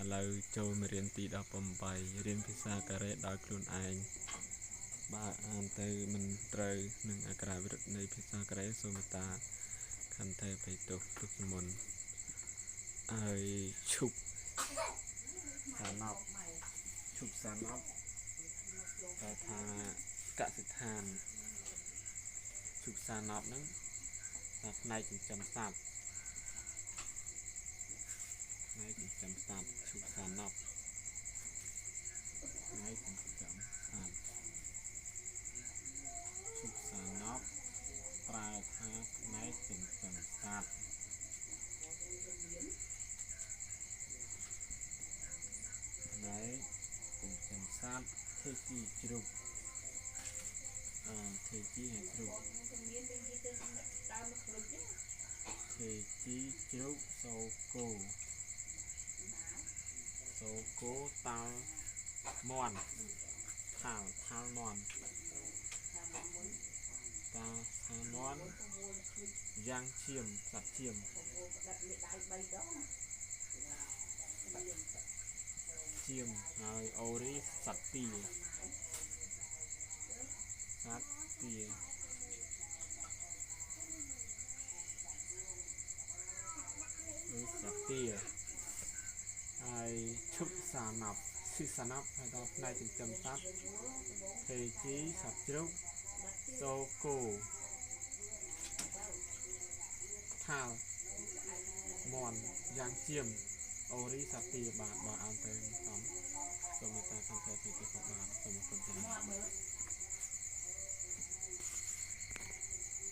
ឥឡូវចូលមេរៀនទី18រៀនភាសាកូរ៉េដោយខ្លួនឯងបើអានទៅមិនត្រូវនឹងអក្ខរាវិរុទ្ធនៃភាសាកូរ៉េសូមមេត្តាខន្តីអភ័យទោសទុកជាមុនហើយឈប់សាណប់ឈប់សាណប់តែថាកសិដ្ឋានឈប់សាណប់ហ្នឹងតែផ្នែកចិញ្ចឹមសត្វផ្នែកចិញ្ចឹមសត្វឈប់សាណប់ផ្នែកចិញ្ចឹមសត្វឈប់សាណប់ប្រែថាផ្នែកចិញ្ចឹមសត្វផ្នែកចិញ្ចឹមសត្វធ្វើជាជ្រូកធ្វើជាជ្រូកធ្វើជាជ្រូកសូកូតាល់មន់ថាល់មន់តាមន់យ៉ាងឈាមសត្វឈាមហើយអូរីសត្វទាសត្វទាហើយឈប់សាណប់ហើយដល់ផ្នែកចិញ្ចឹមសត្វទេជីសត្វជ្រូកសូកូថាល់មន់យ៉ាងឈាមអូរីសត្វទាបាទបើអានទៅសំសូមមេត្តាខន្តីអភ័យទោសបាទសូមអរគុណច្រើន